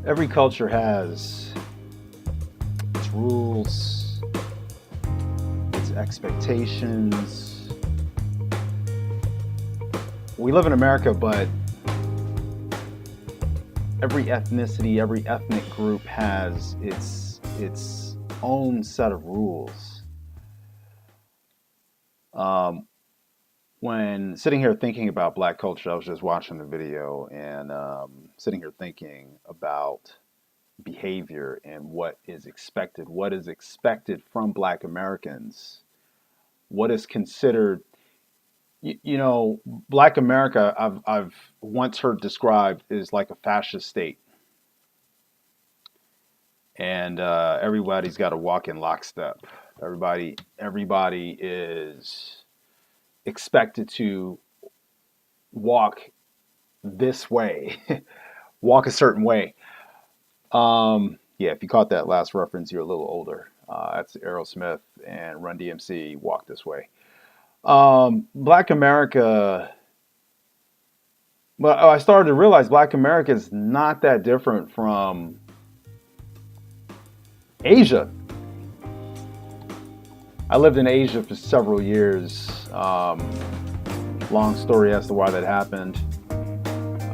Every culture has its rules, its expectations. We live in America, but every ethnicity, every ethnic group has its own set of rules. Um, when sitting here thinking about Black culture, I was just watching the video and sitting here thinking about behavior and what is expected from Black Americans, what is considered, Black America, I've once heard described is like a fascist state, and everybody's got to walk in lockstep. Everybody is expected to walk this way, walk a certain way. Yeah, if you caught that last reference, you're a little older. That's Aerosmith and Run DMC, Walk This Way. Black America, but I started to realize Black America is not that different from Asia. I lived in Asia for several years. Long story as to why that happened.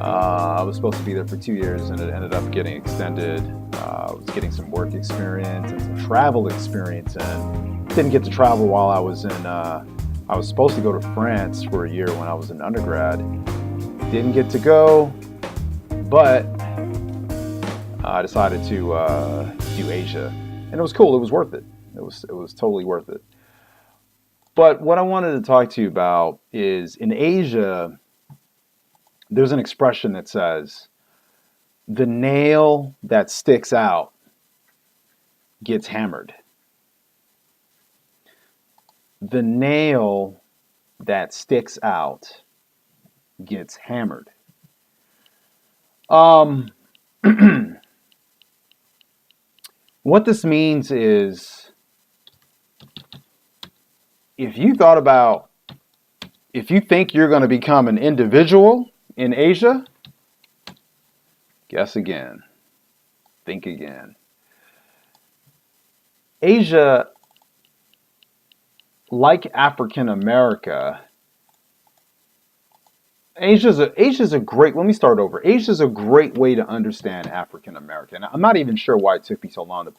I was supposed to be there for 2 years and it ended up getting extended. I was getting some work experience and some travel experience, and didn't get to travel while I was in. I was supposed to go to France for a year when I was an undergrad. Didn't get to go, but I decided to do Asia, and it was cool. It was worth it. It was totally worth it. But what I wanted to talk to you about is in Asia, there's an expression that says, the nail that sticks out gets hammered. The nail that sticks out gets hammered. What this means is, if you think you're going to become an individual in Asia, guess again. Think again. Asia, like African America, Asia's a great, let me start over. Asia's a great way to understand African American. I'm not even sure why it took me so long to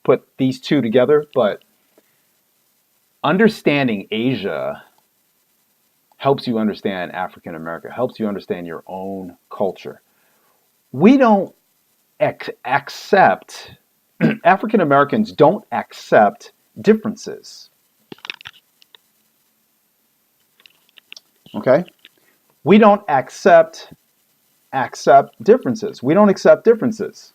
put these two together, but understanding Asia helps you understand African America, helps you understand your own culture. We don't accept, African Americans don't accept differences. Okay? We don't accept differences. We don't accept differences.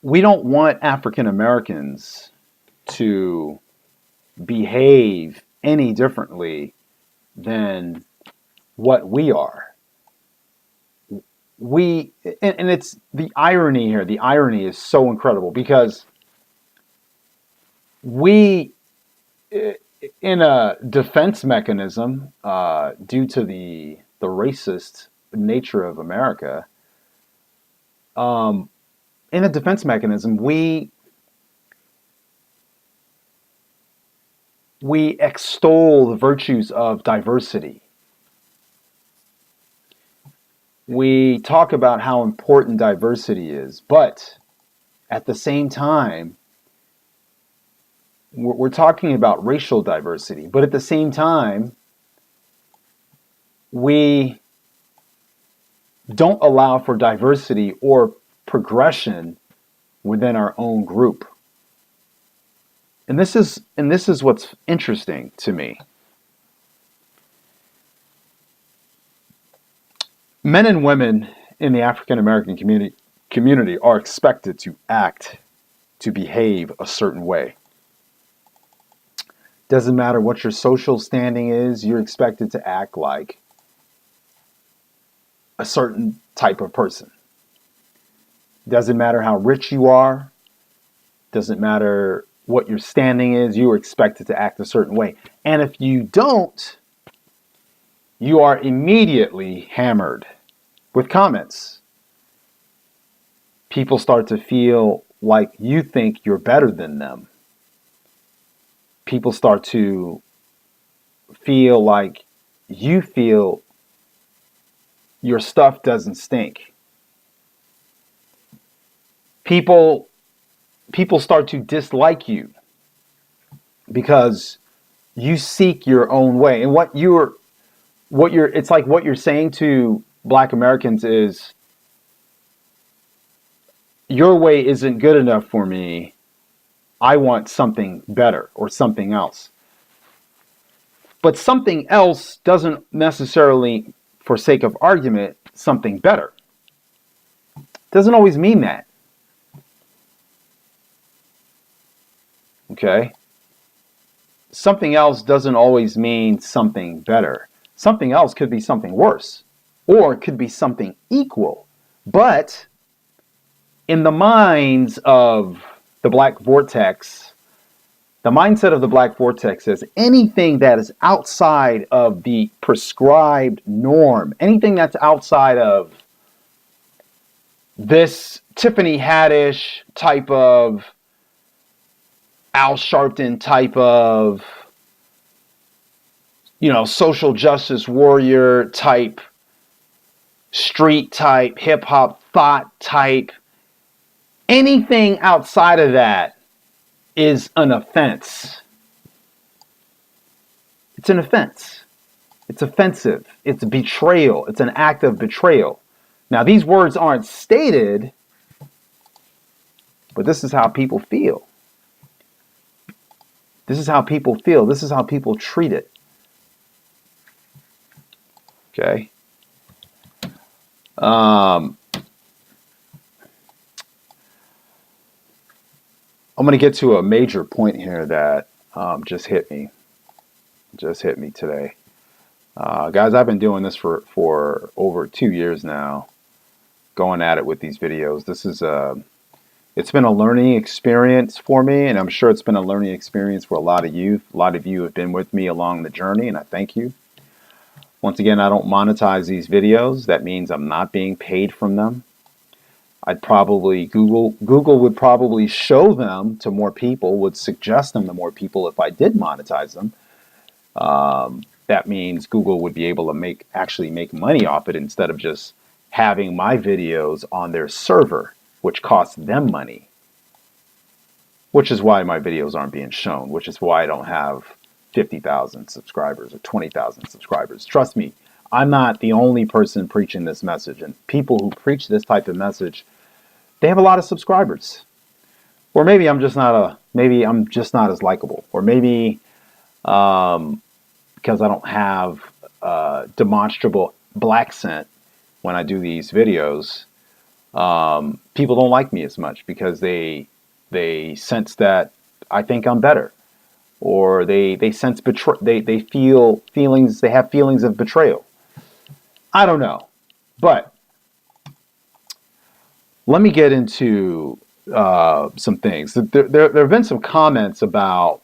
We don't want African Americans to behave any differently than what we are. And it's the irony here. The irony is so incredible because we, in a defense mechanism, due to the racist nature of America, in a defense mechanism, we extol the virtues of diversity. We talk about how important diversity is, but at the same time, we're talking about racial diversity, but at the same time, we don't allow for diversity or progression within our own group. And this is what's interesting to me. Men and women in the African American community are expected to act, to behave a certain way. Doesn't matter what your social standing is, you're expected to act like a certain type of person. Doesn't matter how rich you are, doesn't matter what your standing is, you are expected to act a certain way. And if you don't, you are immediately hammered with comments. people start to feel like you think you're better than them. People start to feel like you feel your stuff doesn't stink. People start to dislike you because you seek your own way. And what you're it's like what you're saying to Black Americans is, your way isn't good enough for me. I want something better or something else. But something else doesn't necessarily, for sake of argument, something better. Doesn't always mean that. Okay? Something else doesn't always mean something better. Something else could be something worse, or it could be something equal. But in the minds of the Black Vortex, the mindset of the Black Vortex is anything that is outside of the prescribed norm, anything that's outside of this Tiffany Haddish type of, Al Sharpton type of, social justice warrior type, street type, hip hop thought type, anything outside of that is an offense. It's an offense. It's offensive. It's betrayal. It's an act of betrayal. Now, these words aren't stated, but this is how people feel. This is how people feel. This is how people treat it. Okay? I'm going to get to a major point here that just hit me today. Guys, I've been doing this for over 2 years now, going at it with these videos. It's been a learning experience for me, and I'm sure it's been a learning experience for a lot of you. A lot of you have been with me along the journey, and I thank you. Once again, I don't monetize these videos. That means I'm not being paid from them. Google would probably show them to more people, would suggest them to more people if I did monetize them. That means Google would be able to actually make money off it instead of just having my videos on their server, which costs them money. Which is why my videos aren't being shown, which is why I don't have 50,000 subscribers or 20,000 subscribers. Trust me, I'm not the only person preaching this message, and people who preach this type of message, they have a lot of subscribers. Or maybe I'm just not as likable, or maybe because I don't have demonstrable black scent when I do these videos, people don't like me as much because they sense that I think I'm better, or they sense they have feelings of betrayal. I don't know, but let me get into some things. There have been some comments about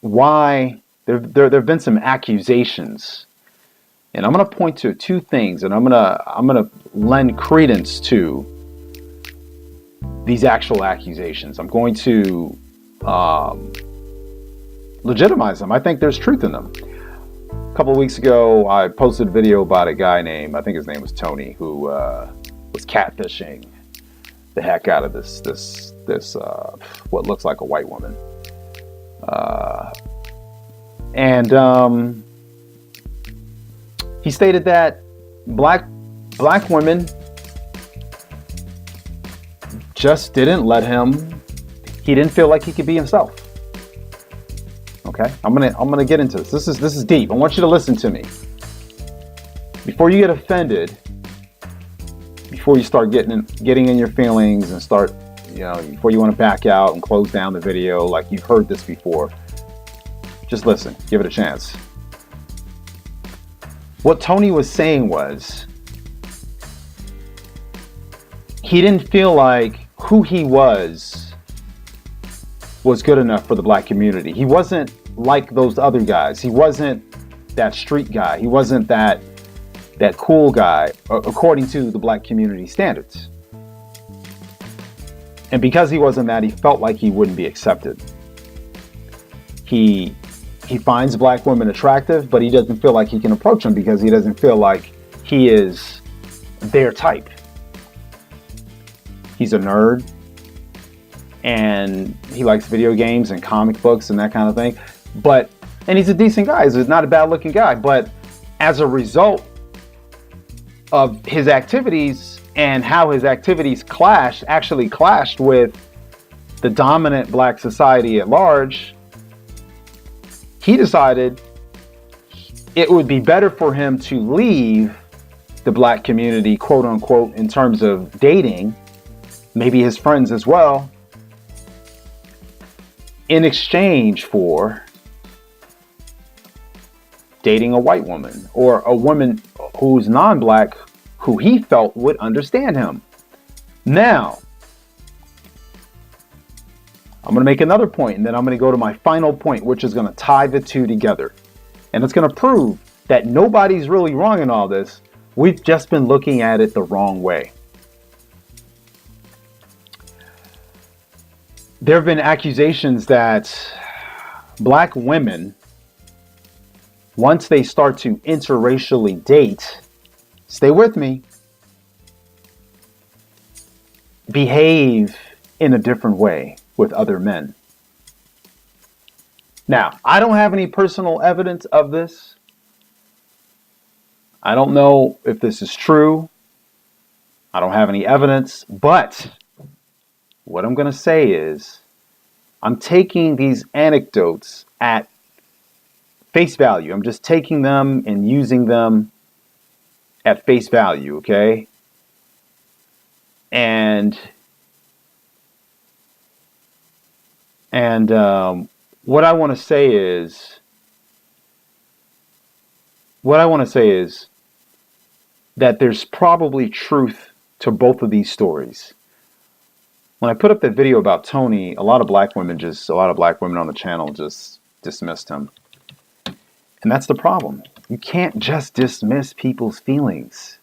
why there have been some accusations, and I'm going to point to two things, and I'm going to lend credence to these actual accusations. I'm going to legitimize them. I think there's truth in them. A couple of weeks ago, I posted a video about a guy named, I think his name was Tony, who was catfishing the heck out of this what looks like a white woman. And he stated that black women just didn't let him. He didn't feel like he could be himself. Okay, I'm gonna get into this. This is deep. I want you to listen to me. Before you get offended, before you start getting in your feelings and start, before you want to back out and close down the video like you've heard this before, just listen. Give it a chance. What Tony was saying was, he didn't feel like who he was good enough for the black community. He wasn't like those other guys. He wasn't that street guy. He wasn't that that cool guy, according to the black community standards. And because he wasn't that, he felt like he wouldn't be accepted. He finds black women attractive, but he doesn't feel like he can approach them because he doesn't feel like he is their type. He's a nerd, and he likes video games and comic books and that kind of thing. And he's a decent guy. He's not a bad looking guy. But as a result of his activities and how his activities actually clashed with the dominant black society at large, he decided it would be better for him to leave the black community, quote unquote, in terms of dating, maybe his friends as well, in exchange for dating a white woman or a woman who's non-black who he felt would understand him. Now, I'm going to make another point, and then I'm going to go to my final point, which is going to tie the two together. And it's going to prove that nobody's really wrong in all this. We've just been looking at it the wrong way. There have been accusations that black women, once they start to interracially date, stay with me, behave in a different way with other men. Now, I don't have any personal evidence of this. I don't know if this is true. I don't have any evidence, but what I'm going to say is I'm taking these anecdotes at face value. I'm just taking them and using them at face value, okay? And what I want to say is that there's probably truth to both of these stories. When I put up that video about Tony, a lot of black women on the channel just dismissed him. And that's the problem. You can't just dismiss people's feelings.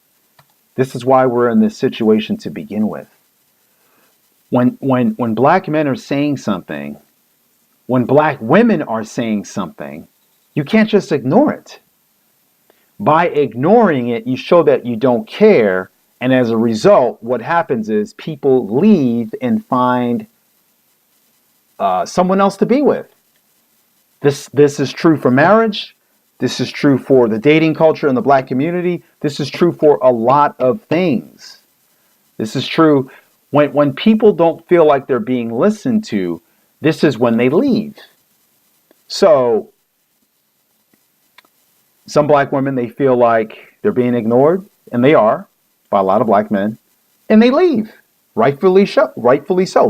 This is why we're in this situation to begin with. When black men are saying something, when black women are saying something, you can't just ignore it. By ignoring it, you show that you don't care. And as a result, what happens is people leave and find someone else to be with. This is true for marriage. This is true for the dating culture in the black community. This is true for a lot of things. This is true when people don't feel like they're being listened to. This is when they leave. So some black women, they feel like they're being ignored, and they are, by a lot of black men, and they leave. Rightfully so.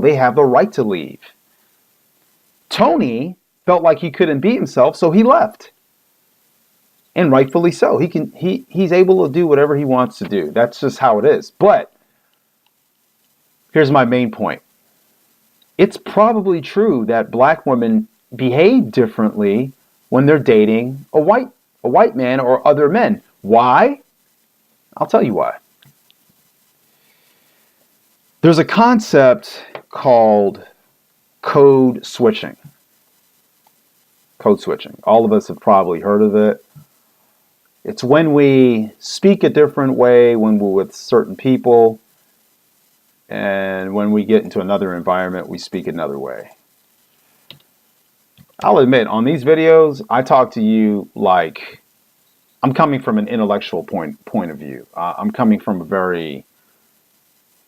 They have the right to leave. Tony felt like he couldn't be himself, so he left. And rightfully so. He's able to do whatever he wants to do. That's just how it is. But here's my main point. It's probably true that black women behave differently when they're dating a white man or other men. Why? I'll tell you why. There's a concept called code switching. Code switching. All of us have probably heard of it. It's when we speak a different way when we're with certain people, and when we get into another environment, we speak another way. I'll admit, on these videos, I talk to you like I'm coming from an intellectual point of view. I'm coming from a very,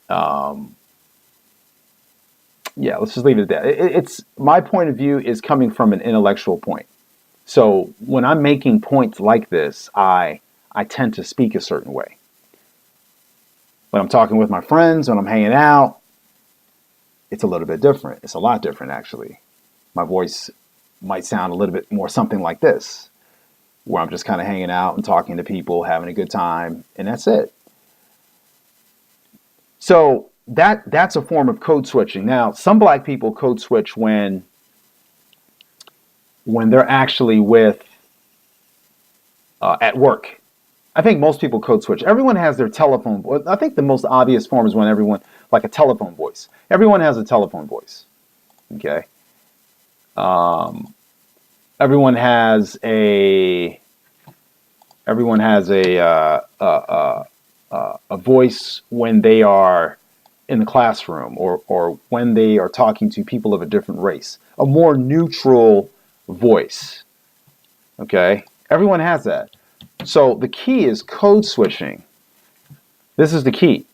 let's just leave it at that. It's my point of view is coming from an intellectual point. So when I'm making points like this, I tend to speak a certain way. When I'm talking with my friends, when I'm hanging out, it's a little bit different. It's a lot different, actually. My voice might sound a little bit more something like this, where I'm just kind of hanging out and talking to people, having a good time, and that's it. So that's a form of code switching. Now, some black people code switch when they're actually with at work. I think most people code switch. Everyone has their telephone. I think the most obvious form is when everyone, like a telephone voice. Everyone has a telephone voice. Okay. Everyone has a. Everyone has a voice when they are in the classroom or when they are talking to people of a different race. A more neutral voice. Okay. Everyone has that. So the key is code switching. This is the key.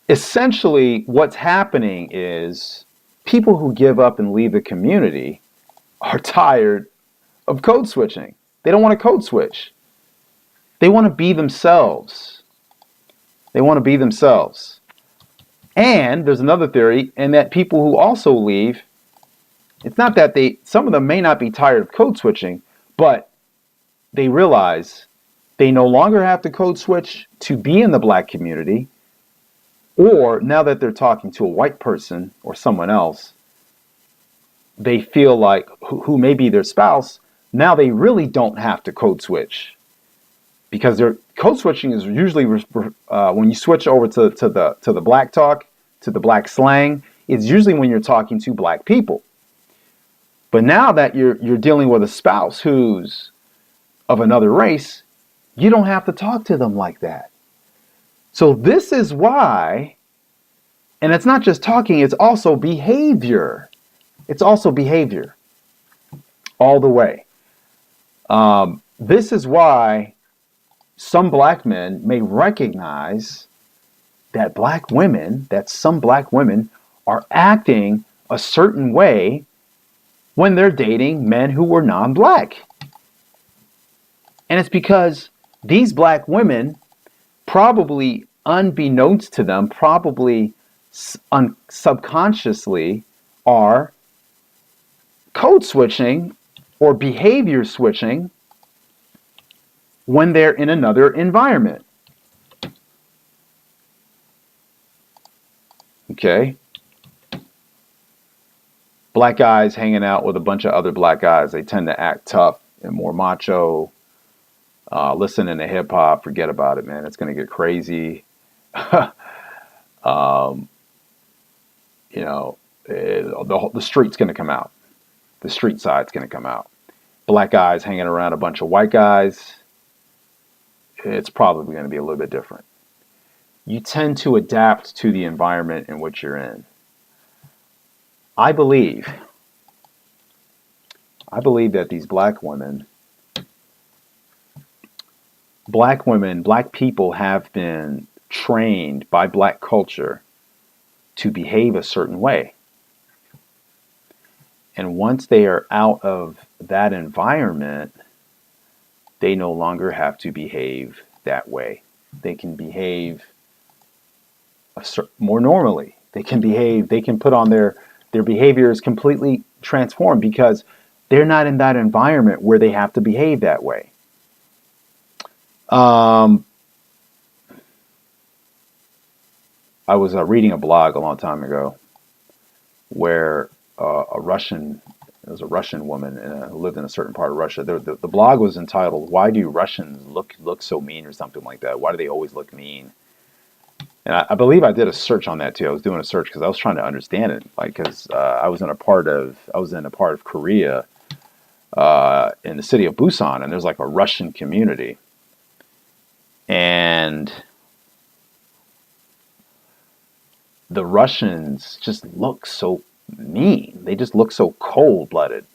Essentially, what's happening is people who give up and leave the community are tired of code switching. They don't want to code switch. They want to be themselves. They want to be themselves. And there's another theory, and that people who also leave, it's not that some of them may not be tired of code switching, but they realize they no longer have to code switch to be in the black community, or now that they're talking to a white person or someone else, they feel like, who may be their spouse, now they really don't have to code switch. Because their code switching is usually when you switch over to the black talk, to the black slang, it's usually when you're talking to black people. But now that you're dealing with a spouse who's of another race, you don't have to talk to them like that. So this is why, and it's not just talking, it's also behavior. It's also behavior all the way. This is why some black men may recognize that some black women are acting a certain way when they're dating men who were non-black. And it's because these black women, probably unbeknownst to them, probably subconsciously, are code switching or behavior switching when they're in another environment. Okay? Black guys hanging out with a bunch of other black guys, they tend to act tough and more macho. Listening to hip hop, forget about it, man. It's going to get crazy. The street's going to come out. The street side's going to come out. Black guys hanging around a bunch of white guys, it's probably going to be a little bit different. You tend to adapt to the environment in which you're in. I believe that these black people have been trained by black culture to behave a certain way. And once they are out of that environment, they no longer have to behave that way. They can behave more normally. They can put on their behavior is completely transformed because they're not in that environment where they have to behave that way. I was reading a blog a long time ago where a Russian woman who lived in a certain part of Russia. The blog was entitled, "Why do Russians look so mean?" or something like that. Why do they always look mean? And I believe I did a search on that too. I was doing a search because I was trying to understand it. Because I was in a part of Korea, in the city of Busan, and there's like a Russian community. And the Russians just look so mean. They just look so cold-blooded.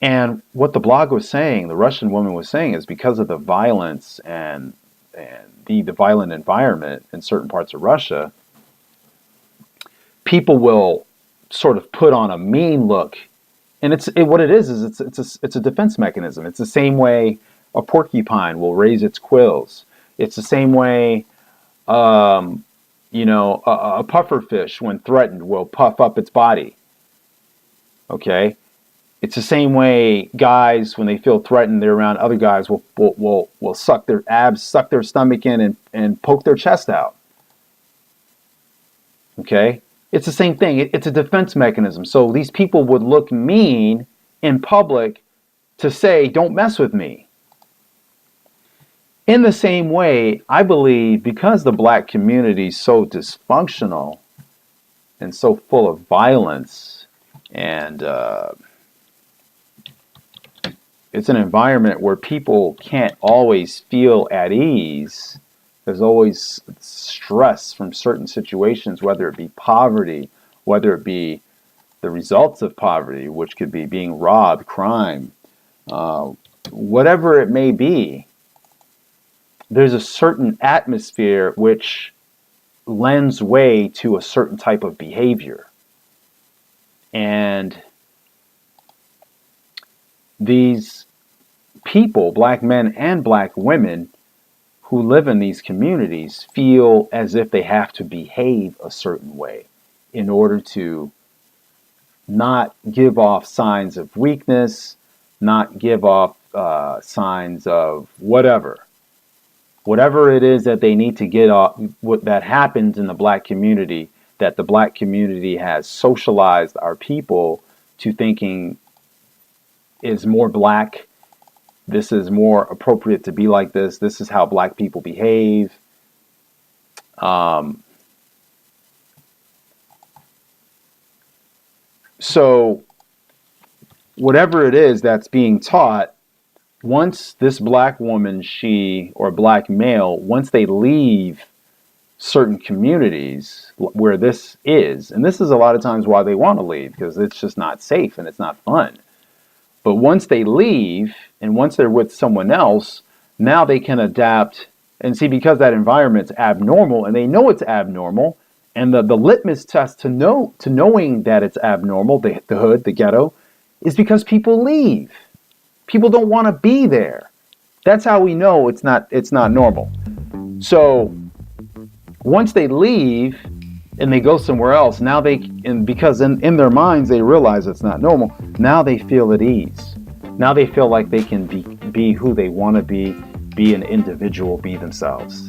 And what the blog was saying, the Russian woman was saying, is because of the violence and the violent environment in certain parts of Russia, people will sort of put on a mean look. And it's a defense mechanism. It's the same way a porcupine will raise its quills. It's the same way, a pufferfish, when threatened, will puff up its body. Okay? It's the same way guys, when they feel threatened, they're around other guys, will suck their abs, suck their stomach in, and poke their chest out. Okay? It's the same thing. It's a defense mechanism. So these people would look mean in public to say, "Don't mess with me." In the same way, I believe because the black community is so dysfunctional and so full of violence, and it's an environment where people can't always feel at ease. There's always stress from certain situations, whether it be poverty, whether it be the results of poverty, which could be being robbed, crime, whatever it may be. There's a certain atmosphere which lends way to a certain type of behavior. And these people, black men and black women, who live in these communities feel as if they have to behave a certain way in order to not give off signs of weakness, not give off signs of whatever it is that they need to get off, what that happens in the black community, that the black community has socialized our people to thinking is more black. This is more appropriate to be like this. This is how black people behave. So whatever it is that's being taught, once this black woman, or black male, once they leave certain communities where this is, and this is a lot of times why they want to leave, because it's just not safe and it's not fun. But once they leave and once they're with someone else, now they can adapt and see, because that environment's abnormal and they know it's abnormal, and the litmus test to knowing that it's abnormal, the hood, the ghetto, is because people leave. People don't want to be there. That's how we know it's not normal. So once they leave and they go somewhere else, now because in their minds they realize it's not normal, now they feel at ease. Now they feel like they can be who they want to be an individual, be themselves.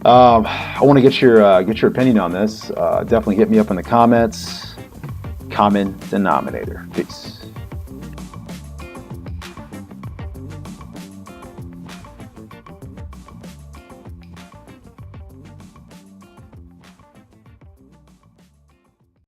I want to get your opinion on this. Definitely hit me up in the comments. Common denominator. Peace.